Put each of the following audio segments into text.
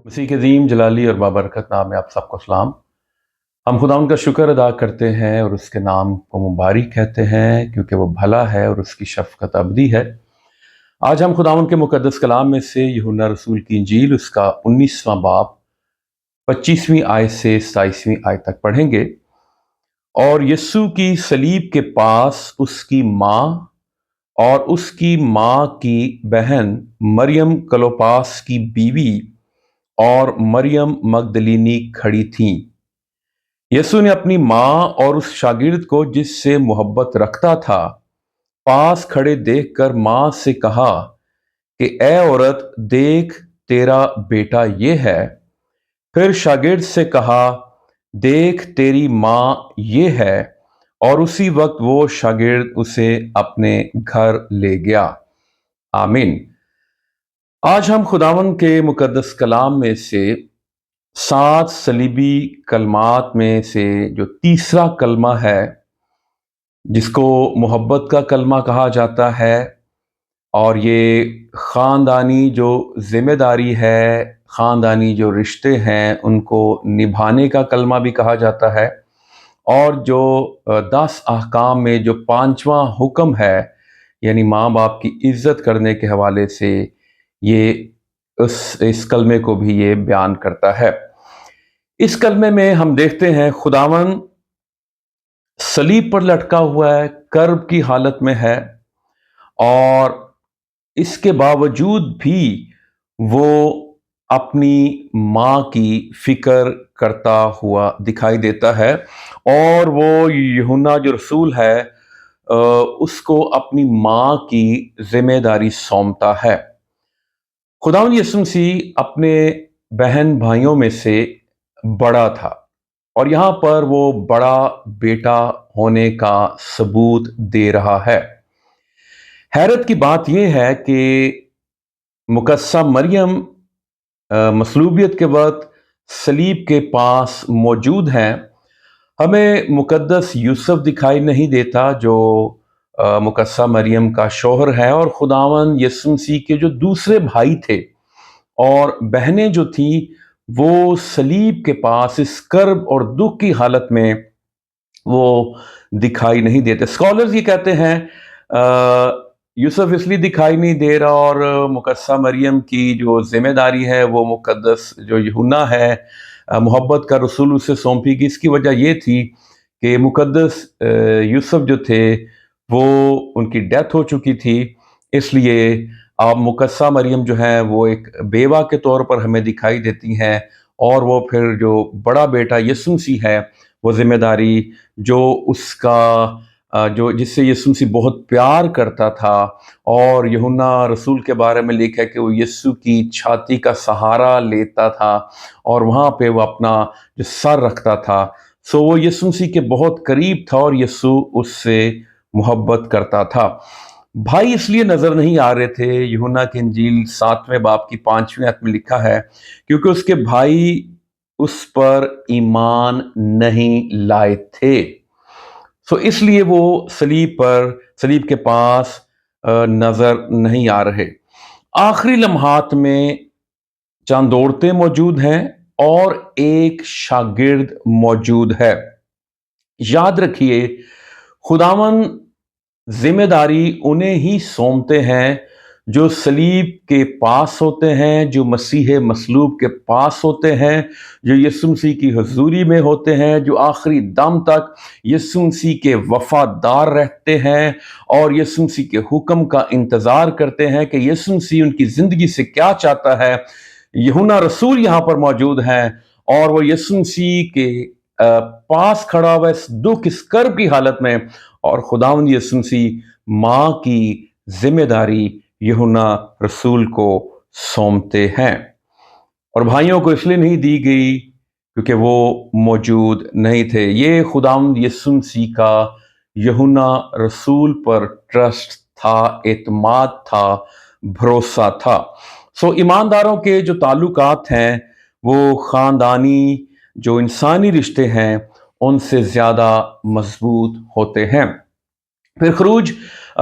मसीह के अज़ीम जलाली और बाबरकत नाम में आप सबको सलाम। हम खुदावंद का शुक्र अदा करते हैं और उसके नाम को मुबारक कहते हैं क्योंकि वो भला है और उसकी शफ़क़त अबदी है। आज हम खुदावंद के मुक़द्दस कलाम में से यूहन्ना रसूल की इंजील उसका 19वां बाब 25वीं आयत से 27वीं आयत तक पढ़ेंगे। और यीशु की सलीब के पास उसकी माँ और उसकी माँ की बहन मरियम क्लोपास की बीवी और मरियम मगदलीनी खड़ी थीं। यीशु ने अपनी माँ और उस शागिर्द को जिससे मोहब्बत रखता था पास खड़े देखकर माँ से कहा कि ए औरत, देख तेरा बेटा ये है। फिर शागिर्द से कहा, देख तेरी माँ ये है। और उसी वक्त वो शागिर्द उसे अपने घर ले गया। आमीन। आज हम खुदावन के मुकद्दस कलाम में से 7 सलीबी कलमात में से जो तीसरा कलमा है, जिसको मोहब्बत का कलमा कहा जाता है, और ये ख़ानदानी जो ज़िम्मेदारी है, ख़ानदानी जो रिश्ते हैं, उनको निभाने का कलमा भी कहा जाता है। और जो 10 अहकाम में जो 5वां हुक्म है, यानी माँ बाप की इज़्ज़त करने के हवाले से, ये इस कलमे को भी ये बयान करता है। इस कलमे में हम देखते हैं खुदावन सलीब पर लटका हुआ है, कर्ब की हालत में है, और इसके बावजूद भी वो अपनी माँ की फिक्र करता हुआ दिखाई देता है। और वो यूहन्ना जो रसूल है उसको अपनी माँ की जिम्मेदारी सौंपता है। खुदावंद यीशु मसीह अपने बहन भाइयों में से बड़ा था, और यहाँ पर वो बड़ा बेटा होने का सबूत दे रहा है। हैरत की बात यह है कि मुकद्दसा मरियम मसलूबियत के वक्त सलीब के पास मौजूद हैं। हमें मुकद्दस यूसुफ दिखाई नहीं देता जो मुकद्दसा मरियम का शौहर है, और खुदावन यीशु मसीह के जो दूसरे भाई थे और बहनें जो थी वो सलीब के पास इस कर्ब और दुख की हालत में वो दिखाई नहीं देते। स्कॉलर्स ये कहते हैं यूसुफ इसलिए दिखाई नहीं दे रहा, और मुकद्दसा मरियम की जो जिम्मेदारी है वो मुकद्दस जो यूहन्ना है मोहब्बत का रसूल उसे सौंपी गई। इसकी वजह ये थी कि मुकद्दस यूसुफ जो थे वो उनकी डेथ हो चुकी थी, इसलिए अब मुकद्दसा मरियम जो है वो एक बेवा के तौर पर हमें दिखाई देती हैं। और वो फिर जो बड़ा बेटा यीशु मसीह है, वो जिम्मेदारी जो उसका जो जिससे यीशु मसीह बहुत प्यार करता था, और यूहन्ना रसूल के बारे में लिखा है कि वो यीशु की छाती का सहारा लेता था और वहाँ पे वो अपना जो सर रखता था। सो वो यीशु मसीह के बहुत करीब था और यीशु उससे मोहब्बत करता था। भाई इसलिए नजर नहीं आ रहे थे। यूहन्ना की इंजील 7वें बाब की 5वीं आयत में लिखा है, क्योंकि उसके भाई उस पर ईमान नहीं लाए थे। सो इसलिए वो सलीब के पास नजर नहीं आ रहे। आखिरी लम्हात में चंद औरतें मौजूद हैं और एक शागिर्द मौजूद है। याद रखिए, खुदावन जिम्मेदारी उन्हें ही सौंपते हैं जो सलीब के पास होते हैं, जो मसीह मसलूब के पास होते हैं, जो यीशु मसीह की हुजूरी में होते हैं, जो आखिरी दम तक यीशु मसीह के वफादार रहते हैं और यीशु मसीह के हुक्म का इंतज़ार करते हैं कि यीशु मसीह उनकी ज़िंदगी से क्या चाहता है। यूहन्ना रसूल यहाँ पर मौजूद हैं और वो यीशु मसीह के पास खड़ा हुआ इस दुख, इस कर्ब की हालत में, और खुदावंद यीशु मसीह माँ की जिम्मेदारी यूहन्ना रसूल को सौंपते हैं। और भाइयों को इसलिए नहीं दी गई क्योंकि वो मौजूद नहीं थे। ये खुदावंद यीशु मसीह का यूहन्ना रसूल पर ट्रस्ट था, एतमाद था, भरोसा था। सो ईमानदारों के जो ताल्लुकात हैं वो ख़ानदानी जो इंसानी रिश्ते हैं उनसे ज़्यादा मजबूत होते हैं। फिर खरूज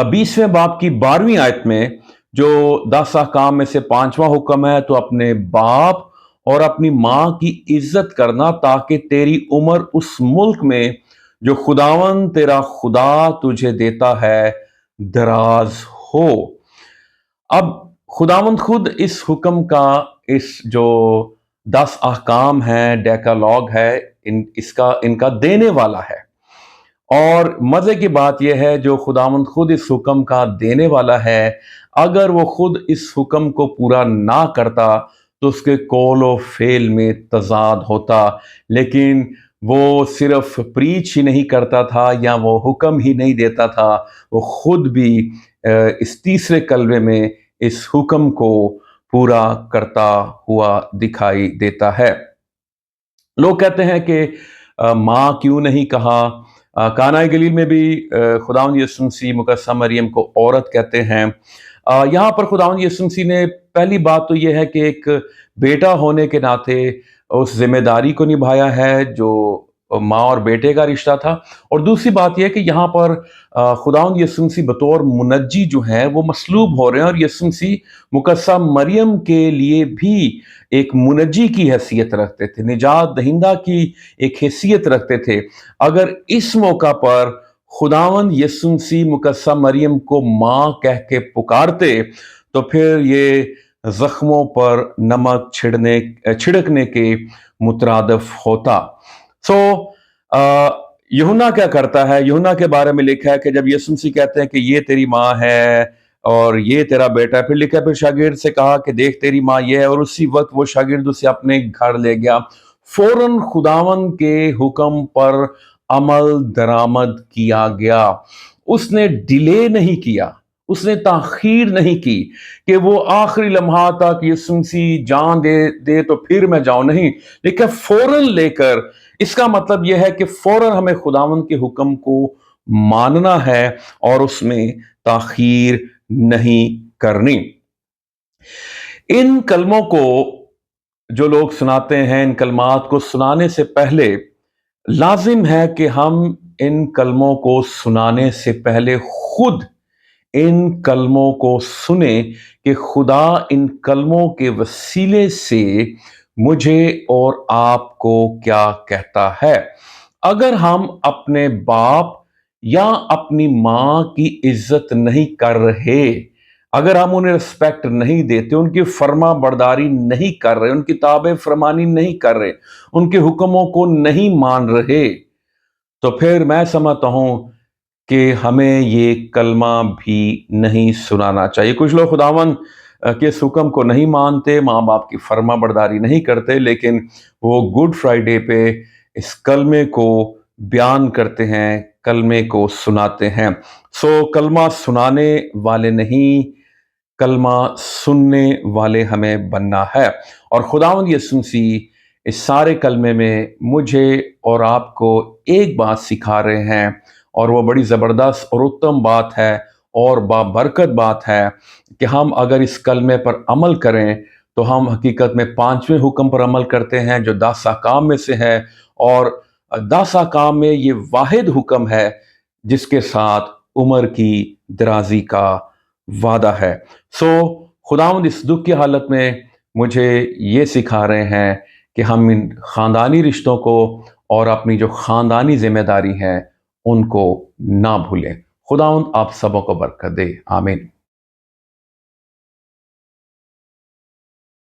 20वें बाब की 12वीं आयत में जो 10 अहकाम में से 5वां हुक्म है, तो अपने बाप اور اپنی ماں کی عزت کرنا تاکہ تیری عمر اس ملک میں جو خداوند تیرا خدا تجھے دیتا ہے دراز ہو۔ اب خداوند خود اس حکم کا، اس جو 10 احکام ہیں، ڈیکالوگ ہے، ان کا دینے والا ہے۔ اور مزے کی بات یہ ہے جو خداوند خود اس حکم کا دینے والا ہے، اگر وہ خود اس حکم کو پورا نہ کرتا تو اس کے قول و فعل میں تضاد ہوتا، لیکن وہ صرف پریچ ہی نہیں کرتا تھا یا وہ حکم ہی نہیں دیتا تھا، وہ خود بھی اس تیسرے کلمے میں اس حکم کو پورا کرتا ہوا دکھائی دیتا ہے۔ لوگ کہتے ہیں کہ ماں کیوں نہیں کہا؟ کانہ گلیل میں بھی خداوند یسوع مسیح مقدسہ مریم کو عورت کہتے ہیں۔ یہاں پر خداوند یسوع مسیح نے پہلی بات تو یہ ہے کہ ایک بیٹا ہونے کے ناطے اس ذمہ داری کو نبھایا ہے جو ماں اور بیٹے کا رشتہ تھا، اور دوسری بات یہ کہ یہاں پر خداوند یسوع مسیح بطور منجی جو ہیں وہ مصلوب ہو رہے ہیں، اور یسوع مسیح مقدسہ مریم کے لیے بھی ایک منجی کی حیثیت رکھتے تھے، نجات دہندہ کی ایک حیثیت رکھتے تھے۔ اگر اس موقع پر خداوند یسوع مسیح مقدسہ مریم کو ماں کہہ کے پکارتے تو پھر یہ زخموں پر نمک چھڑکنے کے مترادف ہوتا۔ یوحنا کیا کرتا ہے؟ یوحنا کے بارے میں لکھا ہے کہ جب یسوع مسیح کہتے ہیں کہ یہ تیری ماں ہے اور یہ تیرا بیٹا ہے، پھر لکھا ہے پھر شاگرد سے کہا کہ دیکھ تیری ماں یہ ہے، اور اسی وقت وہ شاگرد اسے اپنے گھر لے گیا۔ فوراً خداوند کے حکم پر عمل درآمد کیا گیا۔ اس نے ڈیلے نہیں کیا، اس نے تاخیر نہیں کی کہ وہ آخری لمحہ تک یسوع مسیح جان دے تو پھر میں جاؤں، نہیں، لیکن فوراً لے کر، اس کا مطلب یہ ہے کہ فوراً ہمیں خداوند کے حکم کو ماننا ہے اور اس میں تاخیر نہیں کرنی۔ ان کلموں کو جو لوگ سناتے ہیں، ان کلمات کو سنانے سے پہلے لازم ہے کہ ہم ان کلموں کو سنانے سے پہلے خود ان کلموں کو سنیں کہ خدا ان کلموں کے وسیلے سے مجھے اور آپ کو کیا کہتا ہے۔ اگر ہم اپنے باپ یا اپنی ماں کی عزت نہیں کر رہے، اگر ہم انہیں رسپیکٹ نہیں دیتے، ان کی فرما برداری نہیں کر رہے، ان کی تابع فرمانی نہیں کر رہے، ان کے حکموں کو نہیں مان رہے، تو پھر میں سمجھتا ہوں کہ ہمیں یہ کلمہ بھی نہیں سنانا چاہیے۔ کچھ لوگ خداوند کے اس حکم کو نہیں مانتے، ماں باپ کی فرما برداری نہیں کرتے، لیکن وہ گڈ فرائیڈے پہ اس کلمے کو بیان کرتے ہیں، کلمے کو سناتے ہیں۔ کلمہ سنانے والے نہیں، کلمہ سننے والے ہمیں بننا ہے۔ اور خداوند یسوع مسیح اس سارے کلمے میں مجھے اور آپ کو ایک بات سکھا رہے ہیں، اور وہ بڑی زبردست اور اتم بات ہے اور بابرکت بات ہے کہ ہم اگر اس کلمے پر عمل کریں تو ہم حقیقت میں 5ویں حکم پر عمل کرتے ہیں جو 10 احکام میں سے ہے، اور 10 احکام میں یہ واحد حکم ہے جس کے ساتھ عمر کی درازی کا وعدہ ہے۔ خداوند اس دکھ کی حالت میں مجھے یہ سکھا رہے ہیں کہ ہم ان خاندانی رشتوں کو اور اپنی جو خاندانی ذمہ داری ہے ان کو نہ بھولیں۔ خداوند آپ سبوں کو برکت دے، آمین۔